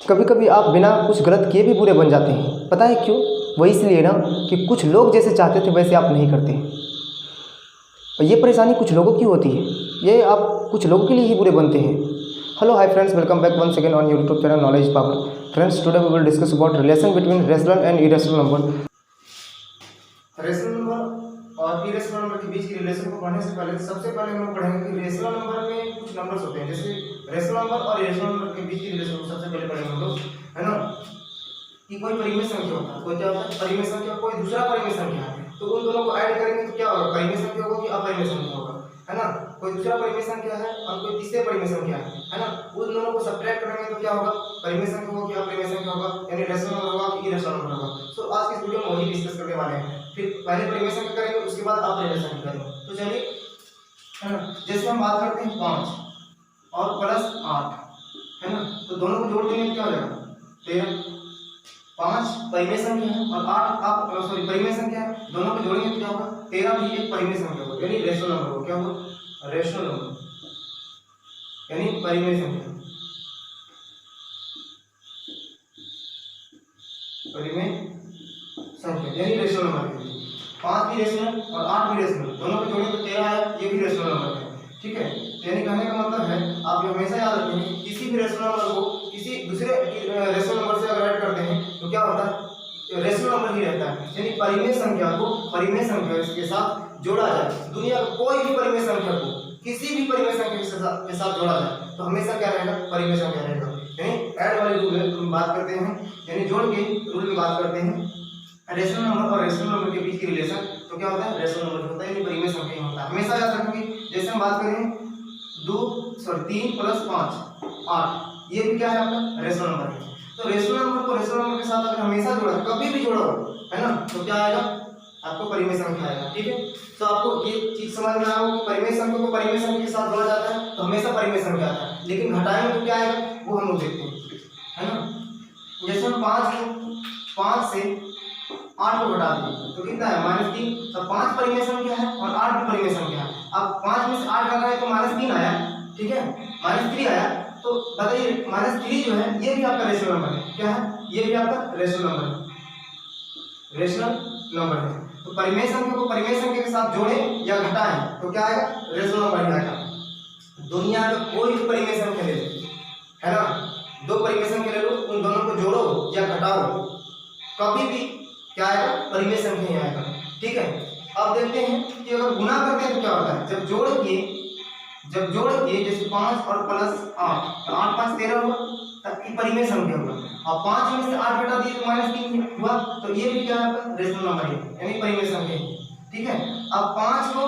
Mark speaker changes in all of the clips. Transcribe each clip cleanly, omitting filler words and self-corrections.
Speaker 1: कभी कभी आप बिना कुछ गलत किए भी बुरे बन जाते हैं। पता है क्यों? वो इसलिए ना कि कुछ लोग जैसे चाहते थे वैसे आप नहीं करते। और ये परेशानी कुछ लोगों की होती है, ये आप कुछ लोगों के लिए ही बुरे बनते हैं। Hello hi friends, welcome back once again on YouTube channel knowledge power. Friends, today we will discuss about relation between rational and irrational number. Rational number और इरेशनल नंबर के बीच की रिलेशन को पढ़ने से पहले सबसे पहले हम लोग पढ़ेंगे कि रेशनल नंबर में कुछ नंबर्स होते हैं। जैसे रेशनल नंबर और इरेशनल नंबर के बीच की रिलेशन को सबसे पहले पढ़ेंगे हम लोग, है ना, कि कोई परिमेय संख्या होता है, कोई क्या होता है परिमेय संख्या, कोई दूसरा परिमेय संख्या है, तो उन दोनों को ऐड करेंगे तो क्या होगा, परिमेय संख्या होगा कि अपरिमेय संख्या होगा, है ना। कोई दूसरा परिमेय संख्या है और कोई तीसरे परिमेय संख्या है ना, उन दोनों को सब्ट्रैक्ट करेंगे तो क्या होगा, परिमेय संख्या होगा कि अपरिमेय संख्या होगा, यानी रेशनल नंबर होगा कि इरेशनल नंबर होगा। सो आज की इस वीडियो में वही डिस्कस करने वाले हैं। फिर पहले परिमेय संख्या करेंगे, उसके बाद अपरिमेय संख्या करेंगे। तो चलिए, है ना, जैसे हम बात करते हैं 5 और प्लस 8, है ना, तो दोनों को जोड़ देंगे क्या हो जाएगा 13। 5 परिमेय संख्या है और 8 आप परिमेय संख्या है, दोनों को जोड़ेंगे तो क्या होगा 13 भी एक परिमेय संख्या होगा, यानी रेशनल नंबर होगा। क्या होगा? रेशनल नंबर, यानी परिमेय संख्या, परिमेय संख्या यानी रेशनल नंबर है। 5 भी रेशनल और 8 भी रेशनल, दोनों को जोड़ेंगे तो 13 आया, ये भी रेशनल नंबर है। ठीक है, यानी कहने का मतलब है, आप ये हमेशा याद रखेंगे, किसी भी रेशनल नंबर को किसी दूसरे रेशनल नंबर से अगर ऐड करते हैं तो क्या होता है, रेशनल नंबर ही रहता है। यानी परिमेय संख्या को परिमेय संख्या के साथ जोड़ा जाए, दुनिया में कोई भी परिमेय संख्या को किसी भी परिमेय संख्या के साथ जोड़ा जाए तो हमेशा क्या रहेगा, परिमेय संख्या रहेगा। यानी ऐड वाले रूल में बात करते हैं, यानी जोड़ के रूल में बात करते हैं रेशनल नंबर और रेशनल नंबर के बीच की रिलेशन, तो क्या होता है, रेशनल नंबर होता है, यानी परिमेय संख्या ही होता है। हमेशा याद रखेंगे। जैसे हम बात करें 3 प्लस 5 8, ये भी क्या है आपका रेशनल नंबर है। तो रेशनल नंबर को रेशनल नंबर के साथ अगर हमेशा जोड़ा, कभी भी जोड़ा है ना, तो क्या आएगा, आपको परिमेय संख्या आएगा। ठीक है, तो आपको ये चीज समझ में आया कि परिमेय संख्या को परिमेय संख्या के साथ जोड़ा जाता है तो हमेशा परिमेय संख्या आता है, लेकिन घटाएंगे तो क्या आएगा वो हम लोग देखते हैं, है ना। जैसे हम 5 से 8 को घटा दिए तो कितना है, -3। तो 5 परिमेय संख्या है और 8 भी परिमेय संख्या है। अब 5 में से 8 घटाए तो -3 आया, ठीक है, -3 आया। तो बताइए -3 जो है ये भी आपका रेशनल नंबर है। क्या है? ये भी आपका रेशनल नंबर है, रेशनल नंबर है। तो परिमेय संख्या को परिमेय संख्या के साथ जोड़ें या घटाएं तो क्या आएगा, रेशनल नंबर ही आएगा। दुनिया में कोई भी परिमेय संख्या ले लो, है ना, 2 परिमेय संख्या ले लो, उन दोनों को जोड़ो या घटाओ, कभी भी क्या आएगा, परिमेय संख्या ही आएगा। ठीक है, अब देखते हैं कि अगर गुना करते हैं तो क्या होता है। जब जोड़ किए जैसे 5 और प्लस 8, तो 8 5 13 हुआ, तब की परिमेय संख्या हुआ। अब 5 में से 8 घटा दिए तो -3 हुआ, तो ये भी क्या है आपका रेशनल नंबर है, यानी परिमेय संख्या है। ठीक है, अब 5 को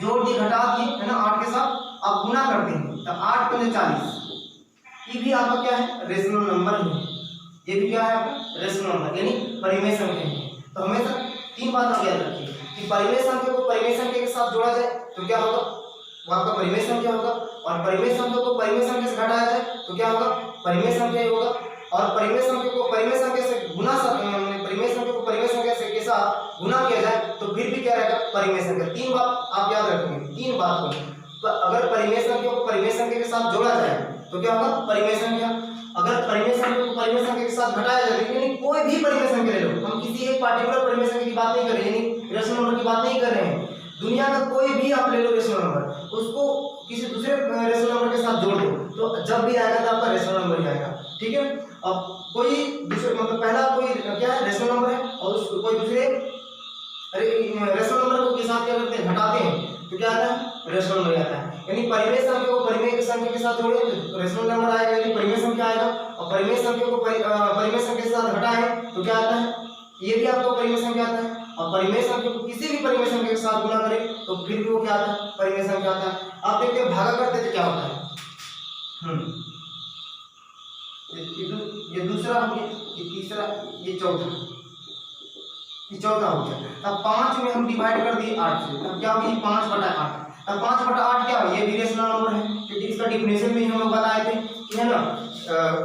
Speaker 1: जोड़ दिए घटा दिए, है ना, 8 के साथ, अब गुना करते हैं तो 8 × 40, ये भी आपका क्या है, रेशनल नंबर ही है। ये भी क्या है आपका रेशनल नंबर, यानी परिमेय संख्या है। तो हमेशा 3 बात आप याद रखिए कि परिमेय संख्या को परिमेय संख्या के साथ जोड़ा जाए तो क्या होगा, वो आपका परिमेय संख्या होगा, और परिमेय संख्या को परिमेय संख्या से घटाया जाए तो क्या होगा, परिमेय संख्या ही होगा। और परिमेय संख्या को परिमेय संख्या से गुना परिमेय संख्या को परिमेय संख्या से के साथ गुना किया जाए तो फिर भी क्या रहेगा, परिमेय संख्या। 3 बात आप याद रखेंगे, 3 बात को। तो अगर परिमेय संख्या को परिमेय संख्या के साथ जोड़ा जाए तो क्या होगा, परिमेय संख्या। अगर परिमेय संख्या को परिमेय संख्या के साथ घटाया जाए, यानी कोई भी परिमेय संख्या ले लो, हम किसी एक पार्टिकुलर परिमेय संख्या की बात नहीं कर रहे हैं, यानी रेशनल नंबर की बात नहीं कर रहे हैं, दुनिया का कोई भी आप ले लो रेशनल नंबर, उसको किसी दूसरे रेशनल नंबर के साथ जोड़ दो तो जब भी आएगा तो आपका रेशनल नंबर ही आएगा। ठीक है, अब कोई दूसरे मतलब पहला कोई क्या है, रेशनल नंबर है, और उसको कोई दूसरे रेशनल नंबर को के साथ क्या करते हैं, घटाते हैं तो क्या आता है, रेशनल नंबर आता है। यानी परिमेय संख्या को परिमेय संख्या के साथ जोड़े तो रेशनल नंबर आएगा, यानी परिमेय संख्या आएगा। और परिमेय संख्या को परिमेय संख्या के साथ घटाएं तो क्या आता है, ये भी आपको परिमेय संख्या आता है। और परिमेय संख्या को किसी भी परिमेय संख्या के साथ गुना करें तो फिर भी वो क्या आता है, परिमेय संख्या आता है। आप देखते हैं भागा करते तो क्या होता है, ये दूसरा हो गया, ये तीसरा, ये चौथा हो गया। अब 5 में हम डिवाइड कर दिए 8 से, अब क्या होगी 5/8। अब 5/8 क्या है, ये भी रेशनल नंबर है, क्योंकि इसका डिफिनेशन में हम लोग बताए थे कि, है ना,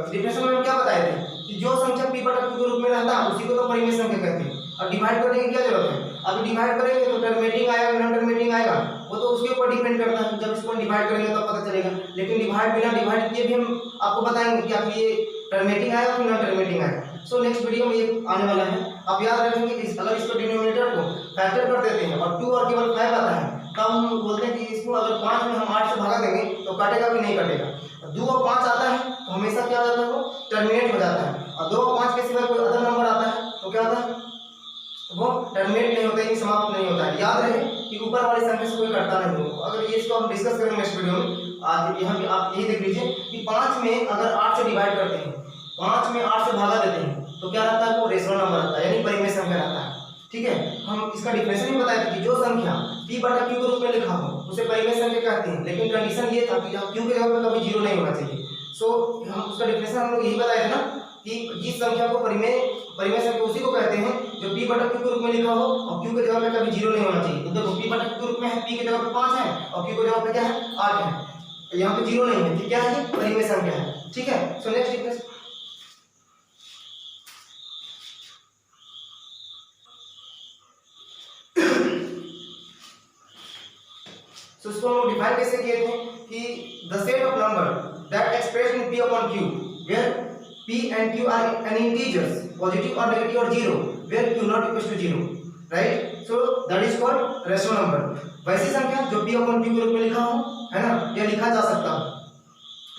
Speaker 1: डिफिनेशन में क्या बताए थे कि जो संख्या p/q के रूप में रहता है उसी को तो परिमेय संख्या कहते हैं। और डिवाइड करने की क्या जरूरत है, अब डिवाइड करेंगे तो टर्मिनेटिंग आएगा, नॉन टर्मिनेटिंग आएगा, वो तो उसके ऊपर डिपेंड करता है, जब इसको डिवाइड करेंगे तो पता चलेगा। लेकिन डिवाइड बिना डिवाइड किए भी हम आपको बताएंगे कि आप ये टर्मिनेटिंग आएगा फिर नॉन टर्मिनेटिंग आएगा। सो नेक्स्ट वीडियो में ये आने वाला है। आप याद रखेंगे अगर इसको डिनोमिनेटर को फैक्टर कर देते हैं और 2 और केवल 5 आता है तब हम बोलते हैं कि इसको अगर 5 में हम 8 से भागा देंगे तो काटेगा कि नहीं काटेगा। 2 और 5 आता है तो हमेशा क्या हो जाता है, वो टर्मिनेट हो जाता है। और 2 और 5 के सिवा कोई अदर नंबर आता है तो क्या होता है, वो टर्मिनेट नहीं होता है, समाप्त नहीं होता है। याद रहे कि ऊपर वाली संख्या से कोई कटता नहीं हो। अगर ये इसको हम डिस्कस करेंगे नेक्स्ट वीडियो में। आज यहाँ आप यही देख लीजिए कि 5 में अगर 8 से डिवाइड करते हैं, 5 में 8 से भागा देते हैं तो क्या रहता है, वो रेशनल नंबर रहता है, यानी परिमेय संख्या रहता है। ठीक है, हम इसका डिफिनेशन भी बताए थे कि जो संख्या p बटा q के रूप में लिखा हो उसे परिमेय संख्या कहते हैं। लेकिन कंडीशन ये था कि q के जगह पे कभी जीरो नहीं होना चाहिए। सो हम उसका डिफिनेशन हम लोग यही बताए थे ना कि जिस संख्या को परिमेय संख्या उसी को कहते हैं जो p बटा q के रूप में लिखा हो और q के जगह पे कभी जीरो नहीं होना चाहिए। तो देखो p बटा q के रूप में है, p के जगह पे 5 है और q के जगह पे क्या है 8 है, यहाँ पे जीरो नहीं है, ठीक क्या है, ये परिमेय संख्या है। ठीक है, सो नेक्स्ट डिफरेंस तो इसको हम डिफाइन कैसे किए थे कि the set of number that expressed in p upon q where p and q are an integers positive or negative or zero where q not equals to 0, right? So that is called rational number। वैसी संख्या जो p upon q के रूप में लिखा हो, है ना, या लिखा जा सकता है,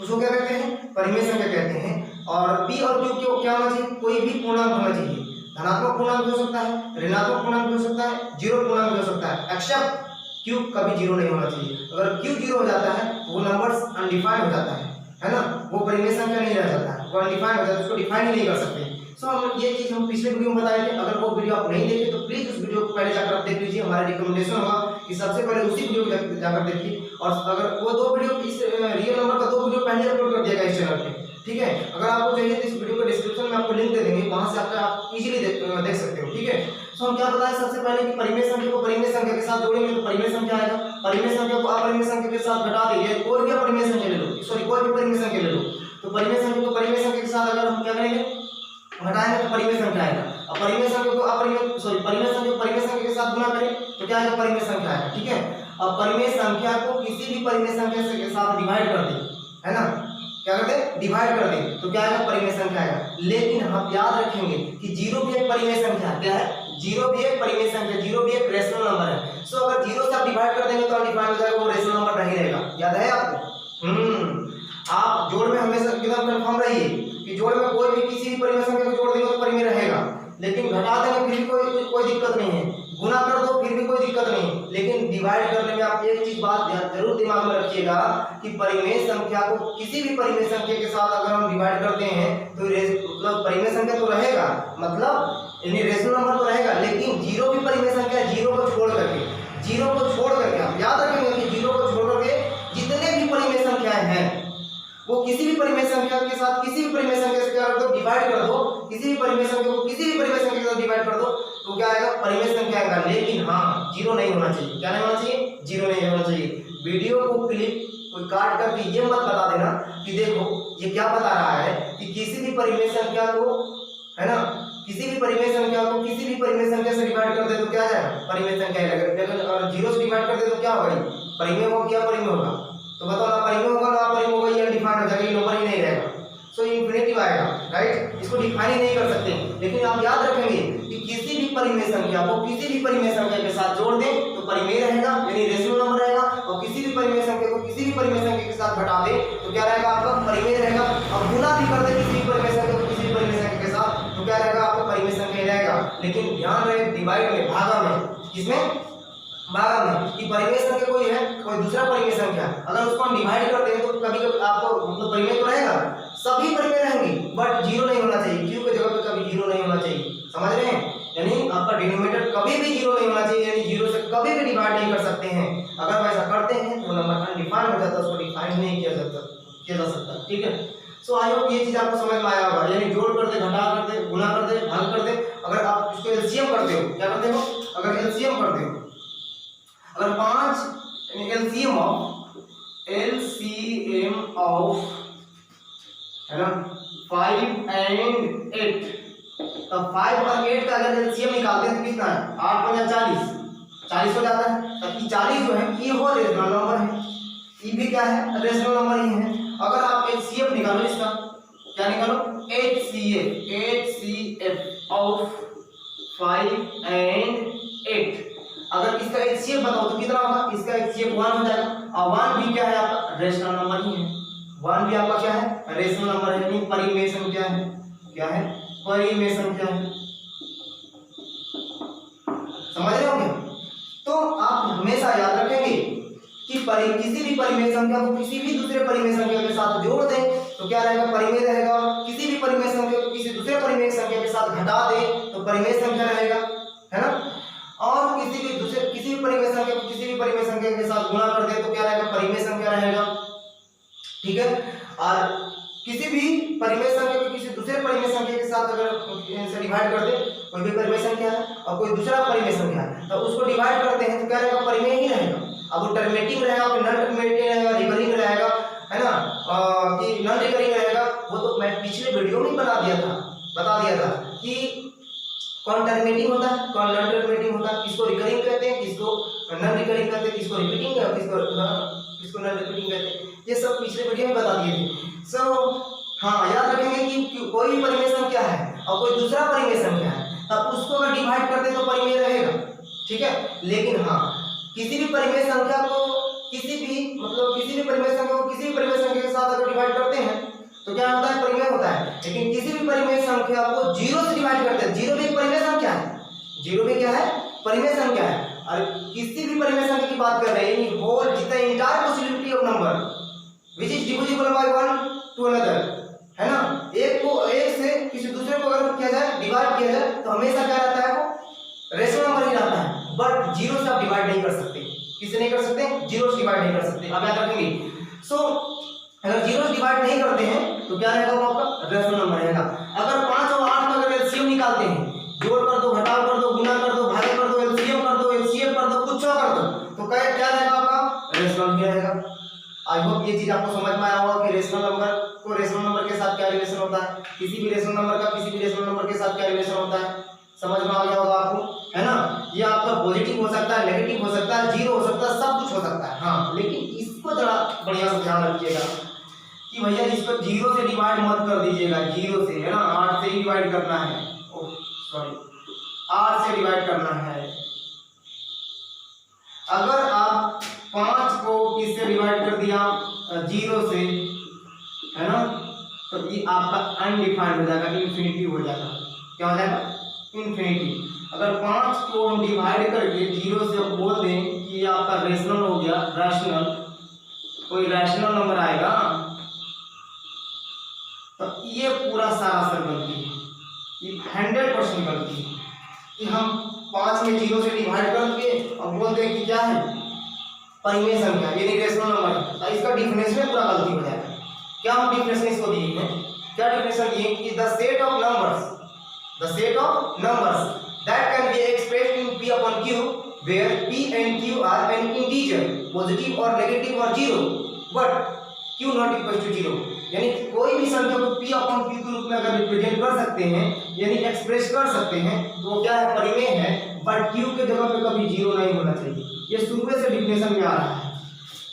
Speaker 1: उसको क्या कहते हैं, परिमेय संख्या कहते हैं। और p और q को क्या होना चाहिए, कोई भी पूर्णांक होना चाहिए। धनात्मक पूर्णांक हो सकता है, ऋणात्मक पूर्णांक हो सकता है, जीरो पूर्णांक हो सकता है, एक्सेप्ट q कभी जीरो नहीं होना चाहिए। अगर q जीरो हो जाता है तो वो नंबर्स अनडिफाइंड हो जाता है ना, वो परिमेय संख्या नहीं रह जाता है, वो अनडिफाइंड हो जाता है, उसको डिफाइन ही नहीं कर सकते। सो हम ये चीज हम पिछले वीडियो में बताए थे। अगर वो वीडियो आप नहीं देखे तो प्लीज उस वीडियो को पहले जाकर आप देख लीजिए। हमारा रिकमेंडेशन होगा कि सबसे पहले उसी वीडियो को जाकर देखिए। और अगर वो 2 वीडियो इस रियल नंबर का 2 वीडियो पहले अपलोड कर दिया गया इस चैनल पे, ठीक है। अगर आपको चाहिए तो इस वीडियो के डिस्क्रिप्शन में आपको लिंक दे देंगे, वहां से आप इजीली देख सकते हो, ठीक है। सो हम क्या बताएं सबसे पहले कि परिमेय संख्या को परिमेय संख्या के साथ जोड़ेंगे तो परिमेय संख्या आएगा। परिमेय संख्या को अपरिमेय संख्या के साथ घटा दीजिए, कोई भी अपरिमेय संख्या ले लो, सॉरी कोई भी परिमेय संख्या ले लो, तो परिमेय संख्या को परिमेय संख्या के साथ अगर हम क्या करेंगे, घटाएंगे तो परिमेय संख्या आएगा। और परिमेय संख्या को अपरिमेय सॉरी परिमेय संख्या को परिमेय संख्या के साथ गुणा करें तो क्या आएगा, परिमेय संख्या आएगा, ठीक है। अब परिमेय संख्या को किसी भी परिमेय संख्या से के साथ डिवाइड कर दें, है ना, क्या करते हैं, डिवाइड कर दें तो क्या आएगा, परिमेय संख्या आएगा। लेकिन हम याद रखेंगे कि जीरो भी एक परिमेय संख्या है, क्या है, जीरो भी एक परिमेय संख्या, जीरो भी एक रेशनल नंबर है। सो अगर जीरो से आप डिवाइड कर देंगे तो अनडिफाइंड हो जाएगा, वो रेशनल नंबर नहीं रहेगा। याद है आपको? आप जोड़ में हमेशा एकदम कंफर्म रहिए कि जोड़ में कोई भी किसी भी परिमेय संख्या को जोड़ देंगे तो परिमेय रहेगा। लेकिन घटा देंगे फिर भी कोई दिक्कत नहीं है, गुना कर दो फिर भी कोई दिक्कत नहीं। लेकिन डिवाइड करने में आप एक चीज बात जरूर दिमाग में रखिएगा कि परिमेय संख्या को किसी भी परिमेय संख्या के साथ अगर हम डिवाइड करते हैं तो मतलब परिमेय संख्या तो रहेगा, मतलब यानी रेशनल नंबर तो रहेगा, लेकिन जीरो भी परिमेय संख्या है। जीरो को छोड़ करके आप याद रखेंगे कि जीरो को छोड़ करके जितने भी परिमेय संख्याएं हैं वो किसी भी परिमेय संख्या के साथ किसी भी परिमेय संख्या से क्या कर दो, डिवाइड कर दो। किसी भी परिमेय संख्या को किसी भी परिमेय संख्या के साथ डिवाइड कर दो तो क्या आएगा, परिमेय संख्या आएगा। लेकिन हाँ, जीरो नहीं होना चाहिए। क्या नहीं होना चाहिए, जीरो नहीं होना चाहिए। वीडियो को क्लिप कोई काट करके ये मत बता देना कि देखो ये क्या बता रहा है कि किसी भी परिमेय संख्या को, है ना, किसी भी परिमेय संख्या को किसी भी परिमेय संख्या से डिवाइड कर दे तो क्या आ जाएगा, परिमेय संख्या आएगा। और जीरो से डिवाइड कर दे तो क्या होगा, परिमेय होगा क्या परिमेय होगा, तो बताओ ना परिमेय होगा ना अपरिमेय होगा, ये अनडिफाइंड हो जाएगा, ये नंबर ही नहीं रहेगा। सो इंफिनिटिव आएगा, राइट, इसको डिफाइन ही नहीं कर सकते। लेकिन आप याद रखेंगे कि किसी भी परिमेय संख्या को किसी भी परिमेय संख्या के साथ जोड़ दें तो परिमेय रहेगा, यानी रेशनल नंबर रहेगा। और किसी भी परिमेय संख्या को किसी भी परिमेय संख्या के साथ घटा दें तो क्या रहेगा, आपका परिमेय रहेगा। और गुना भी कर दे किसी भी परिमेय संख्या को किसी भी परिमेय संख्या के साथ तो क्या रहेगा, आपका परिमेय संख्या रहेगा। लेकिन ध्यान रहे डिवाइड में, भागा में, किसमें, भागा में, कि परिमेय संख्या कोई है, कोई दूसरा परिमेय संख्या, अगर उसको हम डिवाइड करते हैं तो कभी कभी आपको मतलब परिमेय तो रहेगा, सभी परिमेय रहेंगे, बट जीरो नहीं होना चाहिए। क्यू के जगह पे कभी जीरो नहीं होना चाहिए, समझ रहे हैं, यानी आपका डिनोमिनेटर कभी भी जीरो नहीं होना चाहिए, यानी जीरो से कभी भी डिवाइड नहीं कर सकते हैं। अगर वैसा करते हैं तो नंबर अनडिफाइंड हो जाता है, उसको डिफाइन नहीं किया जा सकता, ठीक है। सो आई होप ये चीज आपको समझ में आया होगा, यानी जोड़ कर दे, घटा कर दे, गुना कर दे, भाग कर दे। अगर आप इसको एलसीएम करते हो, क्या करते हो, अगर एलसीएम करते हो, अगर 5 एलसीएम ऑफ है ना 5 एंड 8, तब 5 और 8 का अगर एलसीएम निकालते हैं तो कितना है, 8 × 40 हो जाता है। तब 40 जो है ये हो रेशनल नंबर है, ये भी क्या है, रेशनल नंबर ही है। अगर आप एलसीएम निकालो इसका, क्या निकालो, HCF ऑफ 5 and 8। अगर इसका HCF बताओ तो कितना होगा, इसका HCF 1 हो जाएगा, और 1 भी क्या है आपका रेशनल नंबर ही है, 1 भी आपका क्या है रेशनल नंबर है, यानी परिमेय संख्या है। क्या है, परिमेय संख्या है। समझ रहे होंगे। तो आप हमेशा याद रखेंगे कि किसी भी परिमेय संख्या को किसी भी दूसरे परिमेय संख्या के साथ जोड़ दें तो क्या रहेगा, परिमेय रहेगा। किसी भी परिमेय संख्या को किसी दूसरे परिमेय संख्या के साथ घटा दें तो परिमेय संख्या रहेगा, है ना। और किसी भी परिमेय संख्या को किसी भी परिमेय संख्या के साथ गुणा कर दे तो क्या रहेगा, परिमेय संख्या रहेगा। ठीक है, और किसी भी परिमेय संख्या को किसी दूसरे परिमेय संख्या के साथ अगर इनसे डिवाइड कर दे, कोई भी परिमेय संख्या है और कोई दूसरा परिमेय संख्या है तो उसको डिवाइड करते हैं तो क्या रहेगा, परिमेय ही रहेगा। अब वो टर्मिनेटिंग रहेगा, फिर नॉन टर्मिनेटिंग रहेगा, रिकरिंग रहेगा, है ना, कि नॉन रिकरिंग रहेगा। वो तो मैं पिछले वीडियो में बता दिया था कि कौन टर्मिनेटिंग होता है, कौन नॉन टर्मिनेटिंग होता है, किसको रिकरिंग कहते हैं, किसको नॉन रिकरिंग कहते हैं, किसको रिपीटिंग है, किसको नॉन रिपीटिंग कहते हैं। ये सब पिछले वीडियो में बता दिए थे। सो हाँ, याद रखेंगे कि कोई भी परिमेय संख्या है और कोई दूसरा परिमेय संख्या है तब उसको अगर डिवाइड करते तो परिमेय रहेगा। ठीक है, लेकिन हाँ, किसी भी परिमेय संख्या को किसी भी परिमेय संख्या के साथ अगर डिवाइड करते हैं तो क्या होता है, परिमेय होता है। लेकिन किसी भी परिमेय संख्या को 0 से डिवाइड करते हैं, 0 भी एक परिमेय संख्या है, 0 भी क्या है, परिमेय संख्या है। और किसी भी परिमेय संख्या की बात कर रहे हैं, यानी होल जितना entire possibility of number which is divisible by 1 to another, है ना। एक से किसी दूसरे को अगर किया जाए, डिवाइड किया जाए तो हमेशा क्या रहता है, वो रेशनल नंबर ही रहता है। बट 0 से आप डिवाइड नहीं कर सकते। किससे नहीं कर सकते, 0 से डिवाइड नहीं कर सकते। आप याद रखेंगे। सो अगर 0 से डिवाइड नहीं करते हैं तो क्या रहेगा, वो आपका रेशनल नंबर रहेगा। अगर 5 और 8 का अगर एलसीएम निकालते हैं, जोड़ कर दो, घटाव कर दो, गुणा कर दो, भाग कर दो, एलसीएम कर दो, एचसीएफ कर दो, कुछ कर दो, तो क्या रहेगा आपका रेशनल ही रहेगा। आई होप ये चीज आपको समझ में आया होगा कि रेशनल नंबर को रेशनल नंबर के साथ क्या रिलेशन होता है, किसी भी रेशनल नंबर का किसी भी रेशनल नंबर के साथ क्या रिलेशन होता है। समझ में आ गया होगा आपको, है ना। ये आपका पॉजिटिव हो सकता है, नेगेटिव हो सकता है, 0 हो सकता है, सब कुछ हो सकता है। हाँ, लेकिन इसको जरा बढ़िया से ध्यान रखिएगा कि भैया इसको 0 से डिवाइड मत कर दीजिएगा, 0 से, है ना, 8 से ही डिवाइड करना है। ओह सॉरी, 8 से डिवाइड करना है। अगर आप 5 को किससे डिवाइड कर दिया, 0 से, है ना, तो ये आपका अनडिफाइंड हो जाएगा, इन्फिनिटी हो जाएगा। क्या हो जाएगा, इन्फिनिटी। अगर 5 को हम डिवाइड करके 0 से बोल दें कि ये आपका रेशनल हो गया, रैशनल, कोई रैशनल नंबर आएगा तो ये पूरा सारा सर गलती है, ये 100% गलती है कि हम 5 में 0 से डिवाइड करके और बोल दें कि क्या है, परिमेय संख्या, ये रेशनल नंबर है। तो इसका डिफिनेशन पूरा गलती हो जाएगा। क्या हम डिफिनेशन इसको दिए हैं, क्या डिफिनेशन दिए कि the set of numbers that can be expressed in P upon Q where P and Q are an integer, positive or negative or 0, but Q not equal to 0। यानी कोई भी संख्या को P upon Q के रूप में अगर represent कर सकते हैं, यानी एक्सप्रेस कर सकते हैं, तो वो क्या है, परिमेय है। बट Q के जगह पे कभी 0 नहीं होना चाहिए। ये शुरू से डिफिनेशन में आ रहा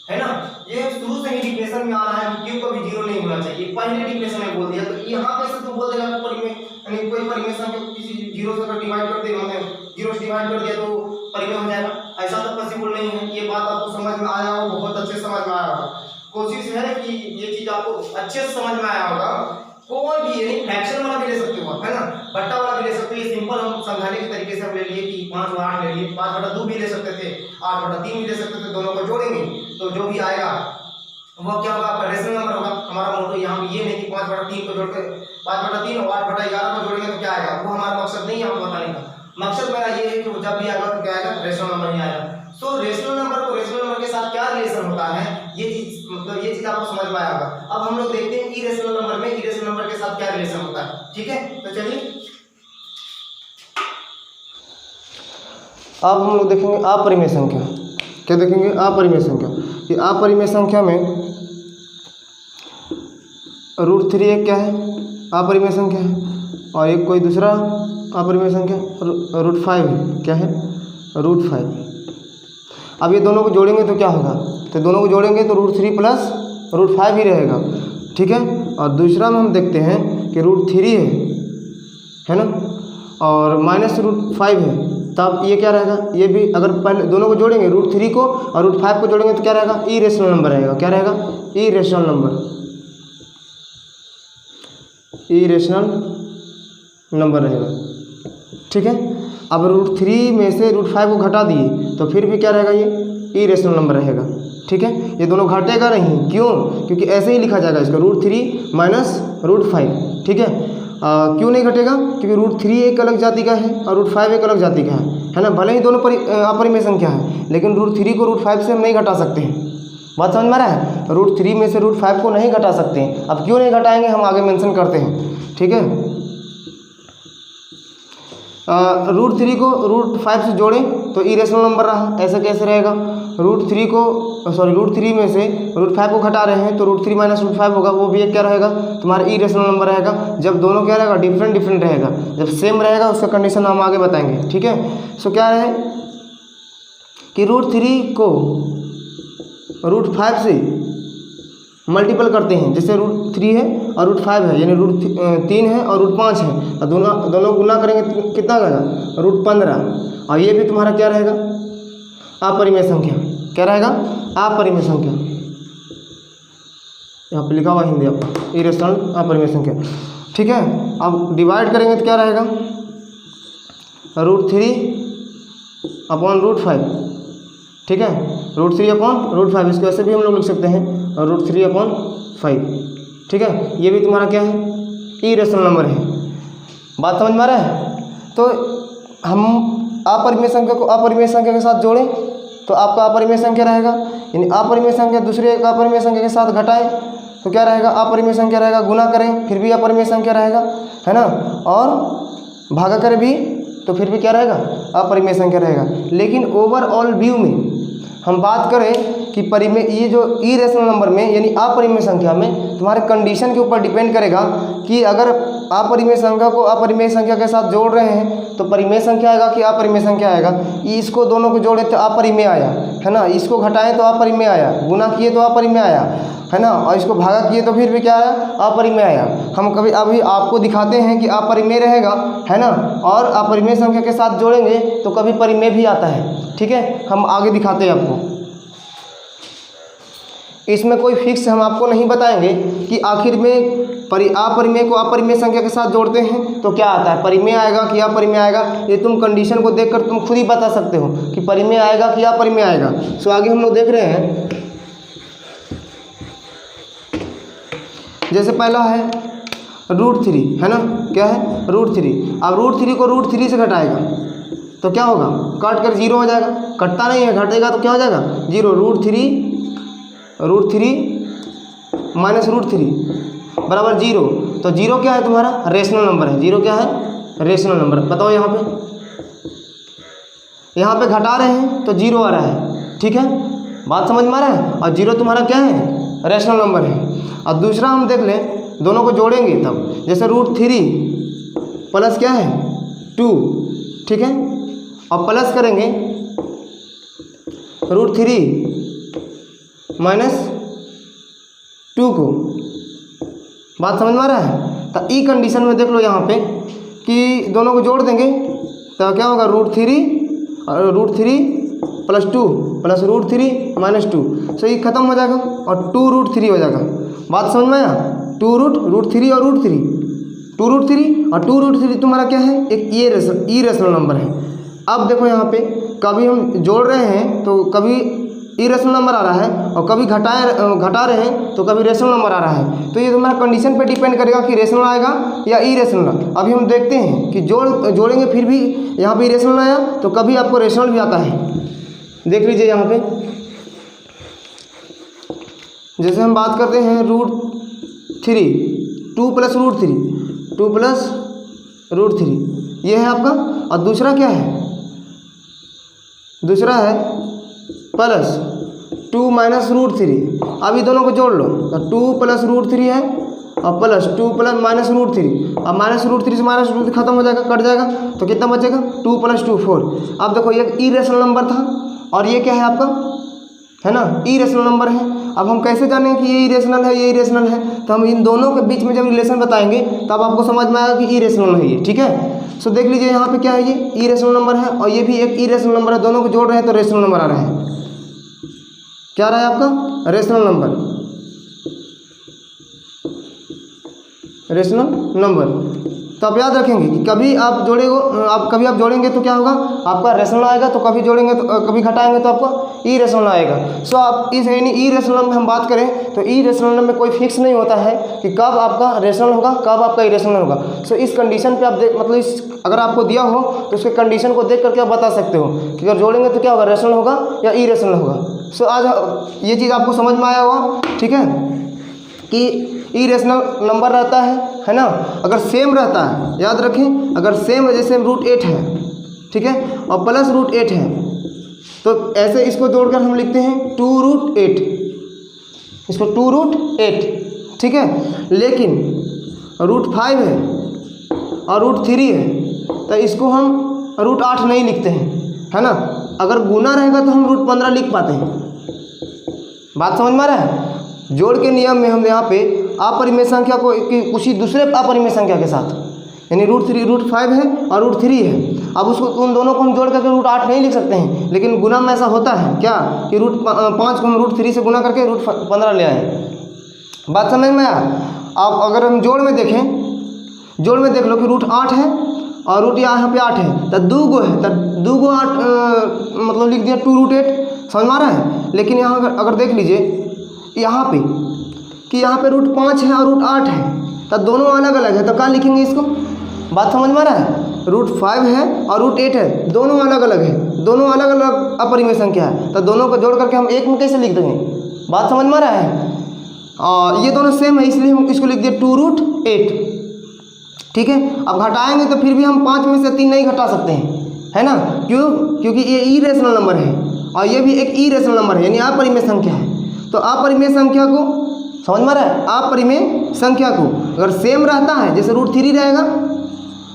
Speaker 1: है ना, ये शुरू से ही डिफिनेशन में आ रहा है कि Q कभी 0 नहीं होना चाहिए। पहले डिफिनेशन में बोल दिया, तो यहाँ पे से तो बोल देगा कि परिमेय, यानी कोई परिमेय संख्या को किसी 0 से अगर डिवाइड कर देगा, 0 से डिवाइड कर दिया तो परिमेय हो जाएगा। ऐसा तो पॉसिबल नहीं है। ये बात आपको समझ में आया हो, बहुत अच्छे समझ में आया होगा। कोशिश है कि ये चीज आपको अच्छे से समझ में आया होगा। कोई भी, यानी फ्रैक्शन वाला भी ले सकते हो आप, है ना, बट्टा वाला भी ले सकते हो। ये सिंपल हम समझाने के तरीके से हम ले लिए कि 5 और 8 ले लिए, 5/2 भी ले सकते थे, 8/3 भी ले सकते थे। दोनों को जोड़ेंगे तो जो भी आएगा वो क्या होगा, आपका रेशनल नंबर होगा। हमारा मोटो यहाँ ये नहीं कि 5/3 को जोड़ के 5/3 और 8/11 को जोड़ेंगे तो क्या आएगा, वो हमारा मकसद नहीं है हमको बताने का। मकसद मेरा ये है कि वो जब भी आएगा तो क्या आएगा, रेशनल नंबर ही आएगा। सो रेशनल नंबर को रेशनल नंबर के साथ क्या रिलेशन होता है, ये चीज ये चीज आपको समझ में आएगा। अब हम लोग देखते हैं इरेशनल नंबर में इरेशनल नंबर के साथ क्या रिलेशन होता है। ठीक है, तो चलिए अब हम लोग देखेंगे अपरिमेय संख्या। क्या देखेंगे, अपरिमेय संख्या। कि अपरिमेय संख्या में √3 एक क्या है, अपरिमेय संख्या है, और एक कोई दूसरा अपरिमेय संख्या √5 है। क्या है, √5। अब ये दोनों को जोड़ेंगे तो क्या होगा, तो दोनों को जोड़ेंगे तो √3 + √5 ही रहेगा।
Speaker 2: ठीक है। और दूसरा में हम देखते हैं कि √3 है ना, और -√5 है, तब ये क्या रहेगा, ये भी अगर पहले दोनों को जोड़ेंगे √3 को और √5 को जोड़ेंगे तो क्या रहेगा, इरेशनल नंबर रहेगा। क्या रहेगा, इरेशनल नंबर रहेगा। ठीक है। अब √3 में से √5 को घटा दिए तो फिर भी क्या रहेगा, ये इरेशनल नंबर रहेगा। ठीक है। ये दोनों घटेगा नहीं, क्यों, क्योंकि ऐसे ही लिखा जाएगा इसका, √3 माइनस √5। ठीक है। क्यों नहीं घटेगा, क्योंकि √3 एक अलग जाति का है और √5 एक अलग जाति का है ना। भले ही दोनों अपरिमेय संख्या है, लेकिन √3 को √5 से हम नहीं घटा सकते हैं। बात समझ में आ रहा है। √3 में से √5 को नहीं घटा सकते हैं। अब क्यों नहीं घटाएंगे हम आगे मेंशन करते हैं। ठीक है। √3 को √5 से जोड़ें तो इरेशनल नंबर रहा। ऐसा कैसे रहेगा, √3 में से √5 को घटा रहे हैं तो √3 माइनस √5 होगा, वो भी एक क्या रहेगा, तुम्हारा इरेशनल नंबर रहेगा। जब दोनों क्या रहेगा, डिफरेंट रहेगा। जब सेम रहेगा उसका कंडीशन हम आगे बताएंगे। ठीक है। सो क्या है कि √3 को √5 से मल्टीपल करते हैं, जैसे √3 है और √5 है, यानी √3 है और √5 है, और दोनों गुना करेंगे तो कितना आएगा, √15। और ये भी तुम्हारा क्या रहेगा, अपरिमेय संख्या। क्या रहेगा, अपरिमेय संख्या। यहाँ पे लिखा हुआ हिंदी आपका, इरेशनल अपरिमेय संख्या। ठीक है। अब डिवाइड करेंगे तो क्या रहेगा, √3/√5। ठीक है। √3/√5, इसको ऐसे भी हम लोग लिख सकते हैं, √3/5। ठीक है। ये भी तुम्हारा क्या है, इरेशनल नंबर है। बात समझ में आ रहा है। तो हम अपरिमेय संख्या को अपरिमेय संख्या के साथ जोड़ें तो आपका अपरिमेय संख्या रहेगा, यानी अपरिमेय संख्या दूसरे एक अपरिमेय संख्या के साथ घटाएं तो क्या रहेगा, अपरिमेय संख्या रहेगा। गुना करें फिर भी अपरिमेय संख्या रहेगा, है ना, और भागा करें भी तो फिर भी क्या रहेगा, अपरिमेय संख्या रहेगा। लेकिन ओवरऑल व्यू में हम बात करें कि परिमेय, ये जो इरेशनल नंबर में यानी अपरिमेय संख्या में तुम्हारे कंडीशन के ऊपर डिपेंड करेगा कि अगर अपरिमेय संख्या को अपरिमेय संख्या के साथ जोड़ रहे हैं तो परिमेय संख्या आएगा कि अपरिमेय संख्या आएगा। इसको दोनों को जोड़े तो अपरिमेय आया, है ना, इसको घटाएं तो अपरिमेय आया, गुना किए तो अपरिमेय आया, है ना, और इसको भागा किए तो फिर भी क्या आया, अपरिमेय आया। हम कभी अभी आपको दिखाते हैं कि अपरिमेय रहेगा, है ना, और अपरिमेय संख्या के साथ जोड़ेंगे तो कभी परिमेय भी आता है। ठीक है। हम आगे दिखाते हैं आपको, इसमें कोई फिक्स हम आपको नहीं बताएंगे कि आखिर में अपरिमेय को अपरिमेय संख्या के साथ जोड़ते हैं तो क्या आता है, परिमेय आएगा कि अपरिमेय आएगा। ये तुम कंडीशन को देखकर तुम खुद ही बता सकते हो कि परिमेय आएगा कि अपरिमेय आएगा। सो आगे हम लोग देख रहे हैं, जैसे पहला है √3, है ना, क्या है, √3। अब √3 को √3 से घटाएगा तो क्या होगा, काट कर 0 हो जाएगा। कटता नहीं है, घटेगा तो क्या हो जाएगा, 0। √3 माइनस √3 बराबर 0। तो 0 क्या है, तुम्हारा रेशनल नंबर है। 0 क्या है, रेशनल नंबर। बताओ यहाँ पे घटा रहे हैं तो 0 आ रहा है। ठीक है। बात समझ में आ रहा है। और 0 तुम्हारा क्या है, रेशनल नंबर है। और दूसरा हम देख लें, दोनों को जोड़ेंगे तब, जैसे √3 प्लस क्या है, 2। ठीक है। और प्लस करेंगे √3 माइनस 2 को। बात समझ में आ रहा है। तो ई कंडीशन में देख लो यहाँ पे कि दोनों को जोड़ देंगे तो क्या होगा, √3 प्लस 2 प्लस √3 माइनस 2। सो ये खत्म हो जाएगा और 2√3 हो जाएगा। बात समझ में आया। 2√3 और √3, 2√3 और 2√3 तुम्हारा क्या है, एक इरेशनल नंबर है। अब देखो यहाँ पे कभी हम जोड़ रहे हैं तो कभी इरेशनल नंबर आ रहा है और कभी घटा रहे हैं तो कभी रेशनल नंबर आ रहा है। तो ये तुम्हारा कंडीशन पे डिपेंड करेगा कि रेशनल आएगा या इरेशनल। अभी हम देखते हैं कि जोड़ेंगे फिर भी यहाँ पे इरेशनल आया तो कभी आपको रेशनल भी आता है। देख लीजिए यहाँ पे, जैसे हम बात करते हैं √3, 2 प्लस √3 ये है आपका। और दूसरा क्या है, दूसरा है प्लस 2 माइनस √3। अभी दोनों को जोड़ लो तो 2 प्लस √3 है और प्लस 2 प्लस माइनस √3। अब माइनस √3 से माइनस √3 खत्म हो जाएगा, कट जाएगा तो कितना बचेगा, 2 प्लस 2 4। अब देखो ये इरेशनल नंबर था और ये क्या है आपका, है ना, इरेशनल नंबर है। अब हम कैसे जानेंगे कि ये इरेशनल है, ये इरेशनल है? तो हम इन दोनों के बीच में जब रिलेशन बताएंगे तब आपको समझ में आएगा कि इरेशनल है ये, ठीक है। सो देख लीजिए यहाँ पे क्या है, ये इरेशनल नंबर है और ये भी एक इरेशनल नंबर है, दोनों को जोड़ रहे हैं तो रेशनल नंबर आ रहा है। क्या आ रहा है आपका? Rational number, rational number. तो आप याद रखेंगे कि कभी आप जोड़ेंगे तो क्या होगा, आपका रेशनल आएगा, तो कभी जोड़ेंगे तो कभी घटाएंगे तो आपका ई रेशनल आएगा। सो आप इस यानी ई रेशनल में हम बात करें तो ई रेशनल में कोई फिक्स नहीं होता है कि कब आपका रेशनल होगा, कब आपका ई रेशनल होगा। सो इस कंडीशन पे आप अगर आपको दिया हो तो उसके कंडीशन को देख करके आप बता सकते हो कि अगर जोड़ेंगे तो क्या होगा, रेशनल होगा या ई रेशनल होगा। सो आज ये चीज़ आपको समझ में आया होगा, ठीक है, कि ई रेशनल नंबर रहता है ना, अगर सेम रहता है, याद रखें, अगर सेम जैसे √8 है, ठीक है, और प्लस √8 है, तो ऐसे इसको जोड़कर हम लिखते हैं 2√8, इसको 2√8, ठीक है। लेकिन √5 है और √3 है तो इसको हम √8 नहीं लिखते हैं, है ना। अगर गुना रहेगा तो हम √15 लिख पाते हैं। बात समझ में आ रहा है? जोड़ के नियम में हम यहाँ पे अपरिमेय संख्या को उसी दूसरे अपरिमेय संख्या के साथ, यानी √5 है और √3 है, अब उसको उन दोनों को हम जोड़ करके √8 नहीं लिख सकते हैं, लेकिन गुना में ऐसा होता है क्या कि √5 को हम √3 से गुना करके √15 ले आए। बात समझ में आया? अब अगर हम जोड़ में देखें, जोड़ में देख लो कि √8 है और रूट यहाँ पे 8 है, तो 2 गो है, तो 2 गो 8 मतलब लिख दिया 2√8, समझ में आ रहा है। लेकिन यहाँ अगर देख लीजिए यहाँ पे कि यहाँ पे √5 है और √8 है, तो दोनों अलग अलग है, तो क्या लिखेंगे इसको? बात समझ में आ रहा है? √5 है और √8 है, दोनों अलग अलग है, दोनों अलग अलग अपरिमेय संख्या है, तो दोनों को जोड़ करके हम एक में कैसे लिख देंगे? बात समझ में आ रहा है? और ये दोनों सेम है इसलिए हम इसको लिख दिए 2√8, ठीक है। अब घटाएंगे तो फिर भी हम 5 में से 3 नहीं घटा सकते हैं, है ना। क्यों? क्योंकि ये ई रेशनल नंबर है और ये भी एक ई रेशनल नंबर है, यानी अपरिमेय संख्या है। तो अपरिमेय संख्या को समझ में आ रहा है? अपरिमेय संख्या को अगर सेम रहता है, जैसे √3 रहेगा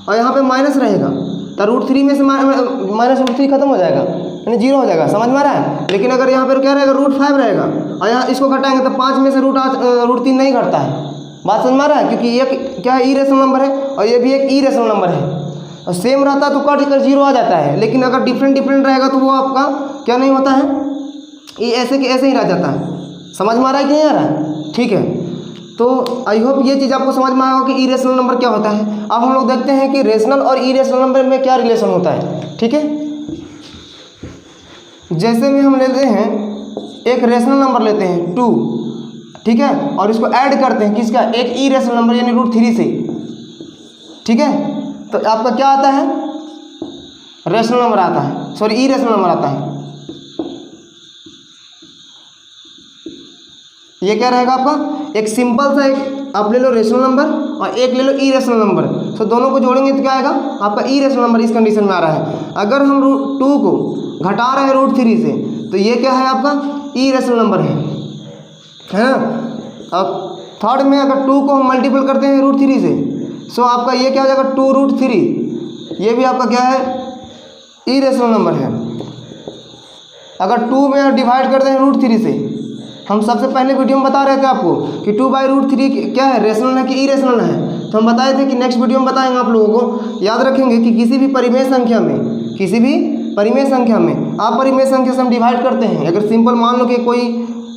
Speaker 2: और यहाँ पे माइनस रहेगा, तो √3 में से माइनस √3 खत्म हो जाएगा, यानी 0 हो जाएगा, समझ में आ रहा है। लेकिन अगर यहाँ पर क्या रहेगा, √5 रहेगा और यहाँ इसको घटाएंगे तो 5 में से √3 नहीं घटता है। बात समझ में आ रहा है? क्योंकि ये क्या है, ई रेशनल नंबर है और ये भी एक ई रेशनल नंबर है, और सेम रहता तो कट कर 0 आ जाता है। लेकिन अगर डिफरेंट रहेगा तो वो आपका क्या नहीं होता है, ये ऐसे के ऐसे ही रह जाता है। समझ में आ रहा है कि नहीं आ रहा है? ठीक है, तो आई होप ये चीज़ आपको समझ में आया होगा कि ई रेशनल नंबर क्या होता है। अब हम लोग देखते हैं कि रेशनल और ई रेशनल नंबर में क्या रिलेशन होता है, ठीक है। जैसे में हम लेते हैं एक रेशनल नंबर लेते हैं 2, ठीक है, और इसको ऐड करते हैं किसका, एक ई रेशनल नंबर यानी √3 से, ठीक है, तो आपका क्या आता है, रेशनल नंबर आता है, सॉरी ई रेशनल नंबर आता है। ये क्या रहेगा आपका, एक सिंपल सा एक आप ले लो रेशनल नंबर और एक ले लो ई रेशनल नंबर, तो दोनों को जोड़ेंगे तो क्या आएगा आपका ई रेशनल नंबर। इस कंडीशन में आ रहा है, अगर हम 2 को घटा रहे हैं √3 से, तो ये क्या है आपका ई रेशनल नंबर है ना। अब थर्ड में अगर 2 को हम मल्टीपल करते हैं √3 से, सो आपका ये क्या हो जाएगा 2√3, ये भी आपका क्या है ई रेशनल नंबर है। अगर 2 में डिवाइड करते हैं √3 से, हम सबसे पहले वीडियो में बता रहे थे आपको कि 2/√3 क्या है, रेशनल है कि ई रेशनल है, तो हम बताए थे कि नेक्स्ट वीडियो में बताएंगे आप लोगों को। याद रखेंगे कि किसी भी परिमेय संख्या में अपरिमेय संख्या से हम डिवाइड करते हैं। अगर सिंपल मान लो कि कोई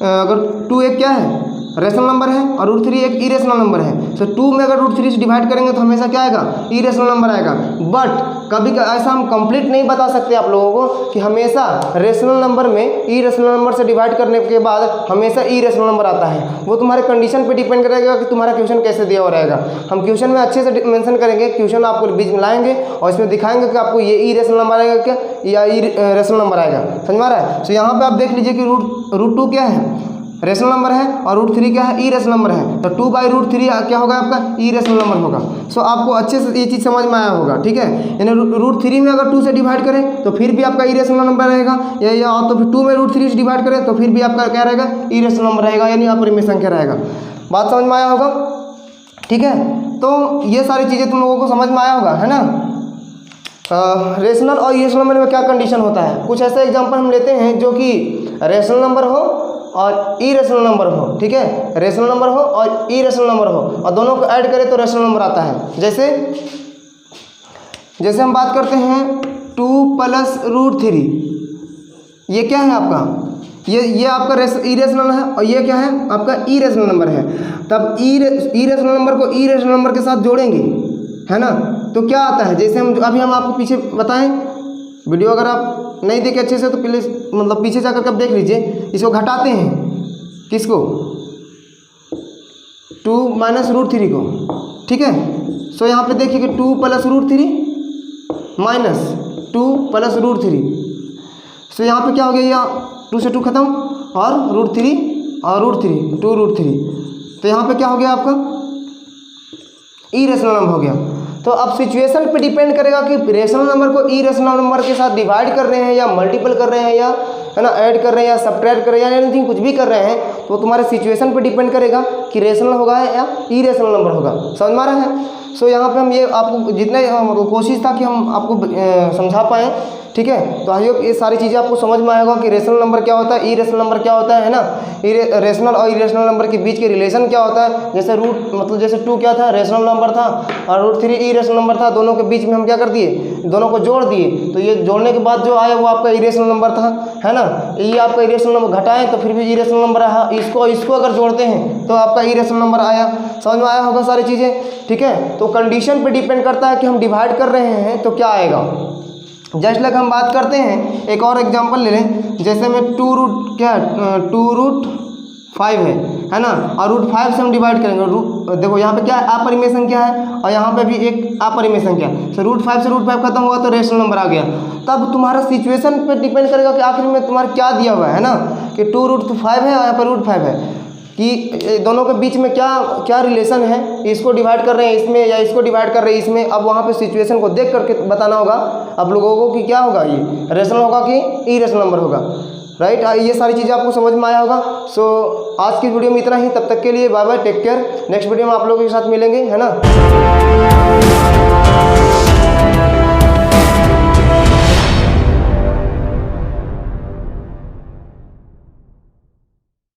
Speaker 2: अगर 2 एक क्या है रेशनल नंबर है और √3 एक ई रेशनल नंबर है, तो 2 में अगर √3 से डिवाइड करेंगे तो हमेशा क्या आएगा, ई रेशनल नंबर आएगा। बट कभी ऐसा हम कंप्लीट नहीं बता सकते आप लोगों को कि हमेशा रेशनल नंबर में ई रेशनल नंबर से डिवाइड करने के बाद हमेशा ई रेशनल नंबर आता है। वो तुम्हारे कंडीशन पे डिपेंड करेगा कि तुम्हारा क्वेश्चन कैसे दिया हुआ रहेगा। हम क्वेश्चन में अच्छे से मेंशन करेंगे, क्वेश्चन आपको बीच में लाएंगे और इसमें दिखाएंगे कि आपको ये ई रेशनल नंबर आएगा क्या या ई रेशनल नंबर आएगा, समझ में आ रहा है। तो यहाँ पे आप देख लीजिए कि √2 क्या है, रेशनल नंबर है, और √3 क्या है, ई रेशनल नंबर है, तो 2/√3 क्या होगा आपका ई रेशनल नंबर होगा। सो आपको अच्छे से ये चीज़ समझ में आया होगा, ठीक है। यानी √3 में अगर 2 से डिवाइड करें तो फिर भी आपका ई रेशनल नंबर रहेगा, या तो फिर 2 में √3 से डिवाइड करें तो फिर भी आपका क्या रहेगा, ई रेशनल नंबर रहेगा, यानी अपरिमेय संख्या रहेगा। बात समझ में आया होगा, ठीक है। तो ये सारी चीज़ें तुम लोगों को समझ में आया होगा, है ना। रेशनल और ई रेशनल नंबर में क्या कंडीशन होता है, कुछ ऐसा एग्जाम्पल हम लेते हैं जो कि रेशनल नंबर हो और इरेशनल नंबर हो, ठीक है, रेशनल नंबर हो और इरेशनल नंबर हो, और दोनों को ऐड करें तो रेशनल नंबर आता है। जैसे हम बात करते हैं 2 + √3, ये क्या है आपका, ये आपका इरेशनल है और ये क्या है आपका इरेशनल नंबर है। तब इरेशनल नंबर को इरेशनल नंबर के साथ जोड़ेंगे, है ना, तो क्या आता है, जैसे हम आपको पीछे बताएं, वीडियो अगर आप नहीं देखे अच्छे से तो प्लीज़ मतलब पीछे जाकर के आप देख लीजिए। इसको घटाते हैं, किसको, 2 - √3 को, ठीक है। सो यहाँ पे देखिए कि 2 + √3 माइनस 2 + √3, सो यहाँ पे क्या हो गया, या 2 से 2 खत्म और √3 और √3 2 √3, तो यहाँ पे क्या हो गया आपका इरेशनल नंबर हो गया। तो अब सिचुएशन पे डिपेंड करेगा कि रेशनल नंबर को इरेशनल नंबर के साथ डिवाइड कर रहे हैं या मल्टीपल कर रहे हैं या, है ना, ऐड कर रहे हैं या सब्ट्रैक्ट कर रहे हैं या एनीथिंग कुछ भी कर रहे हैं, तो तुम्हारे सिचुएशन पे डिपेंड करेगा कि रेशनल होगा या इरेशनल नंबर होगा। समझ में आ रहा है। सो यहाँ पे हम ये आपको जितने कोशिश था कि हम आपको समझा पाएँ, ठीक है। तो आई होप ये सारी चीज़ें आपको समझ में आएगा कि रेशनल नंबर क्या होता है, इरेशनल नंबर क्या होता है ना, रेशनल और इरेशनल नंबर के बीच के रिलेशन क्या होता है। जैसे रूट मतलब जैसे 2 क्या था, रेशनल नंबर था, और √3 इरेशनल नंबर था, दोनों के बीच में हम क्या कर दिए, दोनों को जोड़ दिए, तो ये जोड़ने के बाद जो आया वो आपका इरेशनल नंबर था, है ना। ये आपका इरेशनल नंबर घटाएं तो फिर भी इरेशनल नंबर आया, इसको अगर जोड़ते हैं तो आपका इरेशनल नंबर आया। समझ में आया होगा सारी चीज़ें, ठीक है। तो कंडीशन पे डिपेंड करता है कि हम डिवाइड कर रहे हैं तो क्या आएगा। जस्ट लाइक हम बात करते हैं, एक और एग्जांपल ले लें, जैसे में 2√5 है ना, और √5 से हम डिवाइड करेंगे। देखो यहाँ पे क्या है, अपरिमेय क्या है, और यहाँ पे भी एक अपरिमेय संख्या है। तो √5 से √5 खत्म हुआ तो रेशनल नंबर आ गया। तब तुम्हारा सिचुएशन पे डिपेंड करेगा कि आखिर में तुम्हारा क्या दिया हुआ है ना, कि 2√5 है और यहाँ पर √5 है, कि दोनों के बीच में क्या रिलेशन है, इसको डिवाइड कर रहे हैं इसमें या इसको डिवाइड कर रहे हैं इसमें। अब वहाँ पे सिचुएशन को देख करके बताना होगा आप लोगों को कि क्या होगा, ये रेशनल होगा कि इरेशनल नंबर होगा, राइट। ये सारी चीज़ें आपको समझ में आया होगा। सो आज की वीडियो में इतना ही, तब तक के लिए bye bye, take care. Next video में आप लोगों के साथ मिलेंगे, है ना।